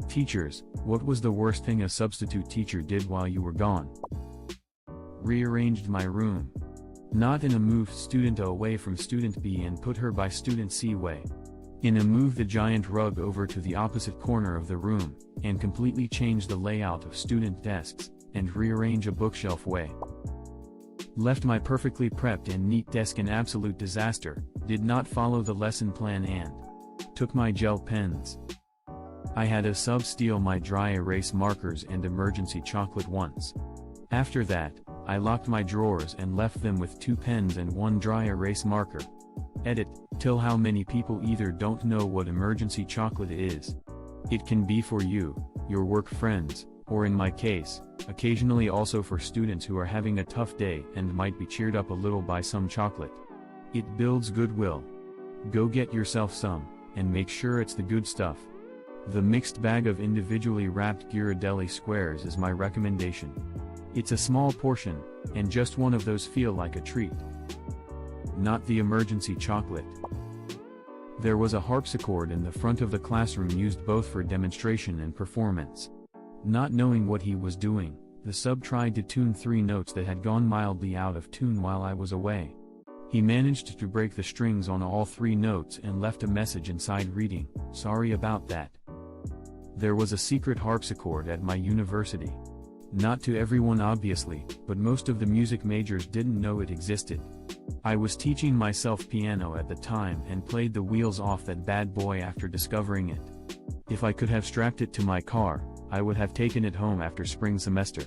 Teachers, what was the worst thing a substitute teacher did while you were gone? Rearranged my room. Not in a moved student A away from student B and put her by student C way. In a move the giant rug over to the opposite corner of the room, and completely change the layout of student desks, and rearrange a bookshelf way. Left my perfectly prepped and neat desk an absolute disaster, did not follow the lesson plan and took my gel pens. I had a sub steal my dry erase markers and emergency chocolate once. After that, I locked my drawers and left them with 2 pens and 1 dry erase marker. Edit, till how many people either don't know what emergency chocolate is. It can be for you, your work friends, or in my case, occasionally also for students who are having a tough day and might be cheered up a little by some chocolate. It builds goodwill. Go get yourself some, and make sure it's the good stuff. The mixed bag of individually wrapped Ghirardelli squares is my recommendation. It's a small portion, and just one of those feel like a treat. Not the emergency chocolate. There was a harpsichord in the front of the classroom used both for demonstration and performance. Not knowing what he was doing, the sub tried to tune 3 notes that had gone mildly out of tune while I was away. He managed to break the strings on all 3 notes and left a message inside reading, "Sorry about that." There was a secret harpsichord at my university. Not to everyone obviously, but most of the music majors didn't know it existed. I was teaching myself piano at the time and played the wheels off that bad boy after discovering it. If I could have strapped it to my car, I would have taken it home after spring semester.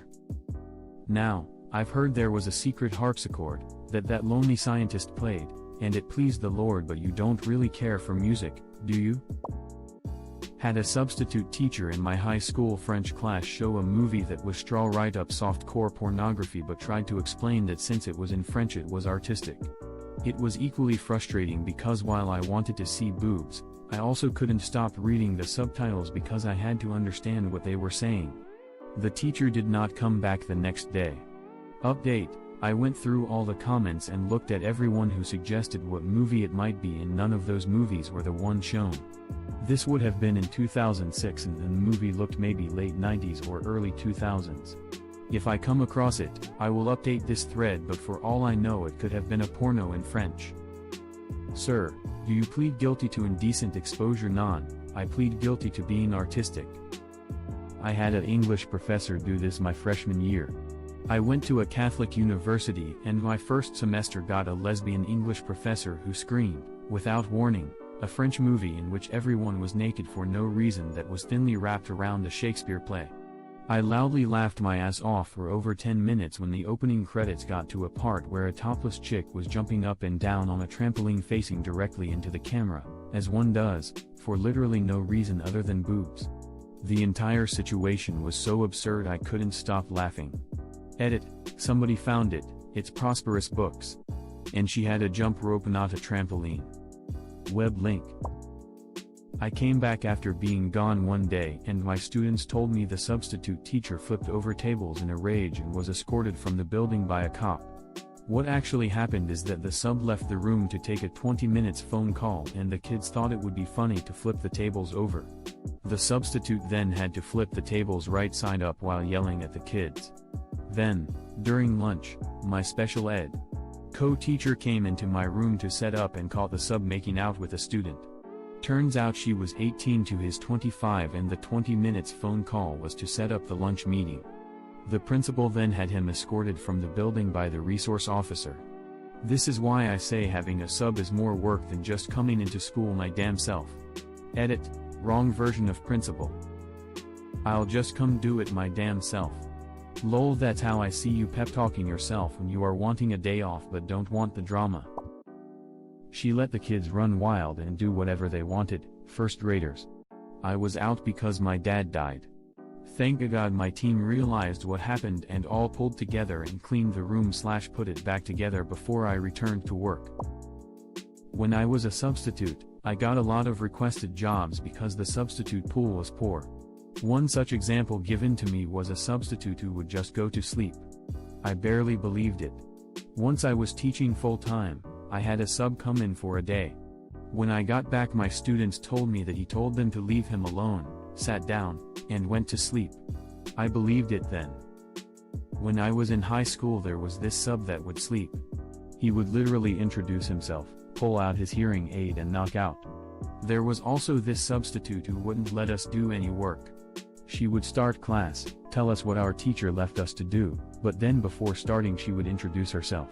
Now, I've heard there was a secret harpsichord, that lonely scientist played, and it pleased the Lord, but you don't really care for music, do you? Had a substitute teacher in my high school French class show a movie that was straw right up softcore pornography but tried to explain that since it was in French it was artistic. It was equally frustrating because while I wanted to see boobs, I also couldn't stop reading the subtitles because I had to understand what they were saying. The teacher did not come back the next day. Update, I went through all the comments and looked at everyone who suggested what movie it might be, and none of those movies were the one shown. This would have been in 2006 and the movie looked maybe late 90s or early 2000s. If I come across it, I will update this thread, but for all I know it could have been a porno in French. Sir, do you plead guilty to indecent exposure? Non, I plead guilty to being artistic. I had an English professor do this my freshman year. I went to a Catholic university and my first semester got a lesbian English professor who screened, without warning, a French movie in which everyone was naked for no reason that was thinly wrapped around a Shakespeare play. I loudly laughed my ass off for over 10 minutes when the opening credits got to a part where a topless chick was jumping up and down on a trampoline facing directly into the camera, as one does, for literally no reason other than boobs. The entire situation was so absurd I couldn't stop laughing. Edit, somebody found it, it's Prosperous Books. And she had a jump rope, not a trampoline. Web link. I came back after being gone one day and my students told me the substitute teacher flipped over tables in a rage and was escorted from the building by a cop. What actually happened is that the sub left the room to take a 20 minutes phone call and the kids thought it would be funny to flip the tables over. The substitute then had to flip the tables right side up while yelling at the kids. Then, during lunch, my special ed co-teacher came into my room to set up and caught the sub making out with a student. Turns out she was 18 to his 25 and the 20 minutes phone call was to set up the lunch meeting. The principal then had him escorted from the building by the resource officer. This is why I say having a sub is more work than just coming into school my damn self. Edit, wrong version of principal. I'll just come do it my damn self. Lol, that's how I see you pep talking yourself when you are wanting a day off but don't want the drama. She let the kids run wild and do whatever they wanted, first graders. I was out because my dad died. Thank God my team realized what happened and all pulled together and cleaned the room / put it back together before I returned to work. When I was a substitute, I got a lot of requested jobs because the substitute pool was poor. One such example given to me was a substitute who would just go to sleep. I barely believed it. Once I was teaching full-time, I had a sub come in for a day. When I got back my students told me that he told them to leave him alone, sat down, and went to sleep. I believed it then. When I was in high school there was this sub that would sleep. He would literally introduce himself, pull out his hearing aid and knock out. There was also this substitute who wouldn't let us do any work. She would start class, tell us what our teacher left us to do, but then before starting she would introduce herself.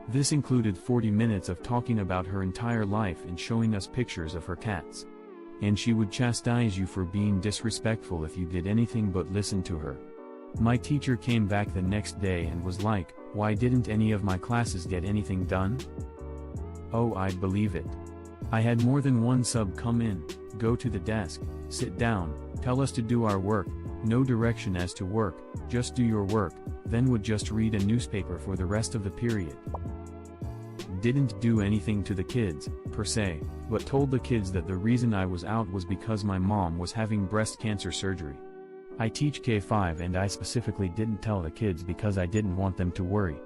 This included 40 minutes of talking about her entire life and showing us pictures of her cats. And she would chastise you for being disrespectful if you did anything but listen to her. My teacher came back the next day and was like, "Why didn't any of my classes get anything done?" Oh, I'd believe it. I had more than one sub come in, go to the desk, sit down, tell us to do our work, no direction as to work, just do your work, then would just read a newspaper for the rest of the period. Didn't do anything to the kids, per se, but told the kids that the reason I was out was because my mom was having breast cancer surgery. I teach K5 and I specifically didn't tell the kids because I didn't want them to worry.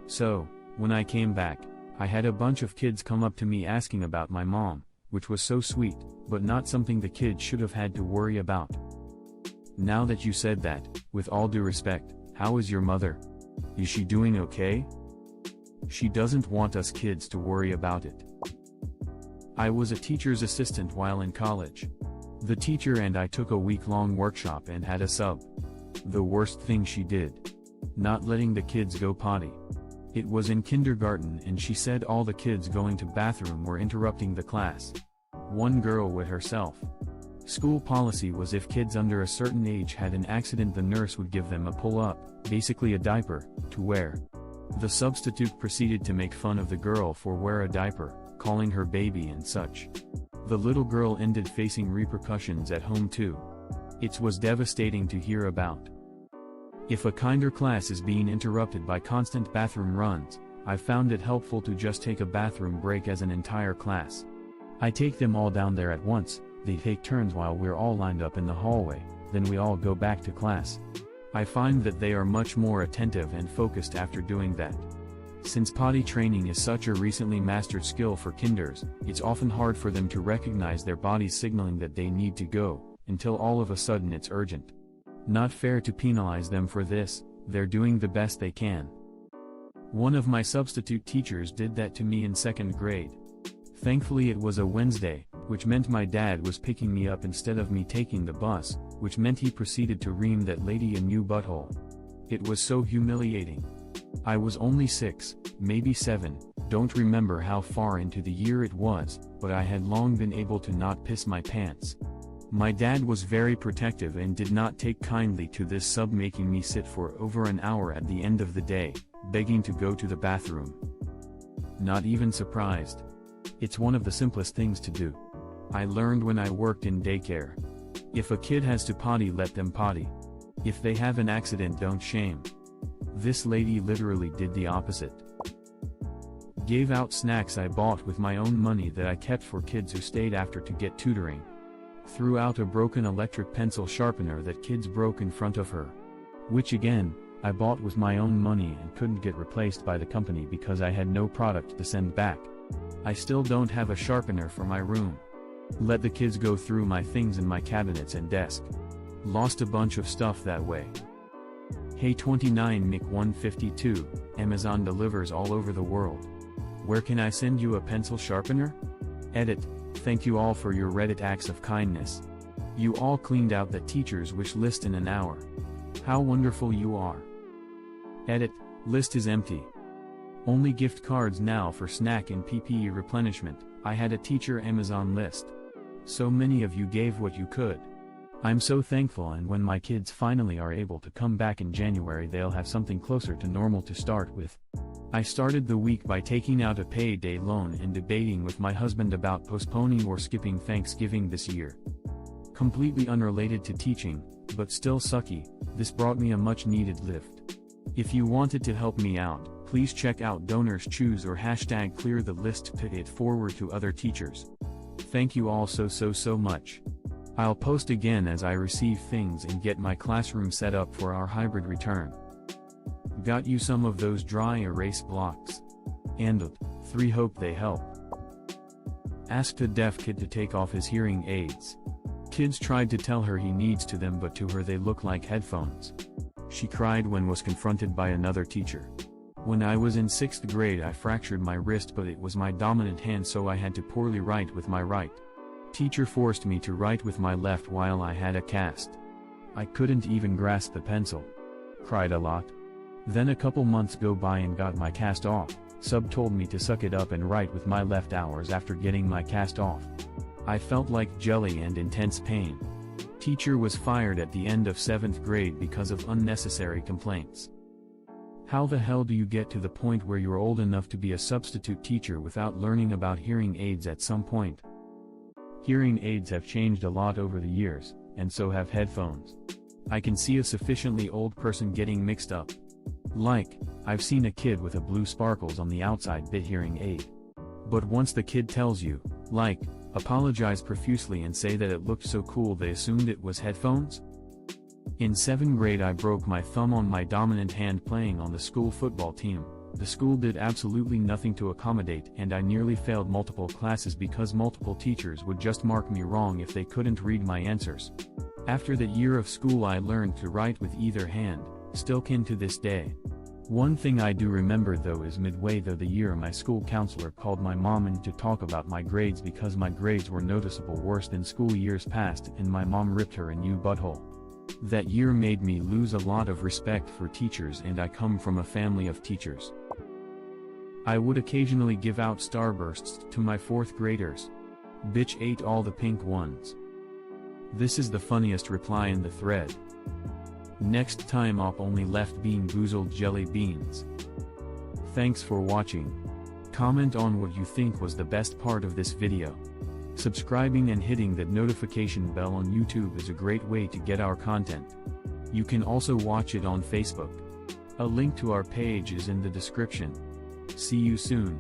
So, when I came back, I had a bunch of kids come up to me asking about my mom, which was so sweet, but not something the kids should have had to worry about. Now that you said that, with all due respect, how is your mother? Is she doing okay? She doesn't want us kids to worry about it. I was a teacher's assistant while in college. The teacher and I took a week-long workshop and had a sub. The worst thing she did. Not letting the kids go potty. It was in kindergarten and she said all the kids going to bathroom were interrupting the class. One girl wet herself. School policy was if kids under a certain age had an accident the nurse would give them a pull-up, basically a diaper, to wear. The substitute proceeded to make fun of the girl for wear a diaper, calling her baby and such. The little girl ended facing repercussions at home too. It was devastating to hear about. If a kinder class is being interrupted by constant bathroom runs, I've found it helpful to just take a bathroom break as an entire class. I take them all down there at once, they take turns while we're all lined up in the hallway, then we all go back to class. I find that they are much more attentive and focused after doing that. Since potty training is such a recently mastered skill for kinders, it's often hard for them to recognize their bodies signaling that they need to go, until all of a sudden it's urgent. Not fair to penalize them for this, they're doing the best they can. One of my substitute teachers did that to me in 2nd grade. Thankfully it was a Wednesday, which meant my dad was picking me up instead of me taking the bus, which meant he proceeded to ream that lady a new butthole. It was so humiliating. I was only 6, maybe 7, don't remember how far into the year it was, but I had long been able to not piss my pants. My dad was very protective and did not take kindly to this sub making me sit for over an hour at the end of the day, begging to go to the bathroom. Not even surprised. It's one of the simplest things to do. I learned when I worked in daycare. If a kid has to potty, let them potty. If they have an accident, don't shame. This lady literally did the opposite. Gave out snacks I bought with my own money that I kept for kids who stayed after to get tutoring. Threw out a broken electric pencil sharpener that kids broke in front of her. Which again, I bought with my own money and couldn't get replaced by the company because I had no product to send back. I still don't have a sharpener for my room. Let the kids go through my things in my cabinets and desk. Lost a bunch of stuff that way. Hey 29 Mick 152, Amazon delivers all over the world. Where can I send you a pencil sharpener? Edit, thank you all for your Reddit acts of kindness. You all cleaned out that teacher's wish list in an hour. How wonderful you are. Edit, list is empty. Only gift cards now for snack and PPE replenishment. I had a teacher Amazon list. So many of you gave what you could. I'm so thankful, and when my kids finally are able to come back in January they'll have something closer to normal to start with. I started the week by taking out a payday loan and debating with my husband about postponing or skipping Thanksgiving this year. Completely unrelated to teaching, but still sucky, this brought me a much needed lift. If you wanted to help me out, please check out Donors Choose or hashtag clear the list to it forward to other teachers. Thank you all so much. I'll post again as I receive things and get my classroom set up for our hybrid return. Got you some of those dry erase blocks. And 3 hope they help. Asked a deaf kid to take off his hearing aids. Kids tried to tell her he needs to them, but to her they look like headphones. She cried when was confronted by another teacher. When I was in 6th grade I fractured my wrist, but it was my dominant hand, so I had to poorly write with my right. Teacher forced me to write with my left while I had a cast. I couldn't even grasp the pencil. Cried a lot. Then a couple months go by and got my cast off. Sub told me to suck it up and write with my left hours after getting my cast off. I felt like jelly and intense pain. Teacher was fired at the end of 7th grade because of unnecessary complaints. How the hell do you get to the point where you're old enough to be a substitute teacher without learning about hearing aids at some point? Hearing aids have changed a lot over the years, and so have headphones. I can see a sufficiently old person getting mixed up. Like, I've seen a kid with a blue sparkles on the outside bit hearing aid. But once the kid tells you, like, apologize profusely and say that it looked so cool, they assumed it was headphones? In 7th grade I broke my thumb on my dominant hand playing on the school football team. The school did absolutely nothing to accommodate, and I nearly failed multiple classes because multiple teachers would just mark me wrong if they couldn't read my answers. After that year of school I learned to write with either hand, still can to this day. One thing I do remember though is midway through the year my school counselor called my mom in to talk about my grades because my grades were noticeable worse than school years past, and my mom ripped her a new butthole. That year made me lose a lot of respect for teachers, and I come from a family of teachers. I would occasionally give out starbursts to my 4th graders. Bitch ate all the pink ones. This is the funniest reply in the thread. Next time up only left bean boozled jelly beans. Thanks for watching. Comment on what you think was the best part of this video. Subscribing and hitting that notification bell on YouTube is a great way to get our content. You can also watch it on Facebook. A link to our page is in the description. See you soon.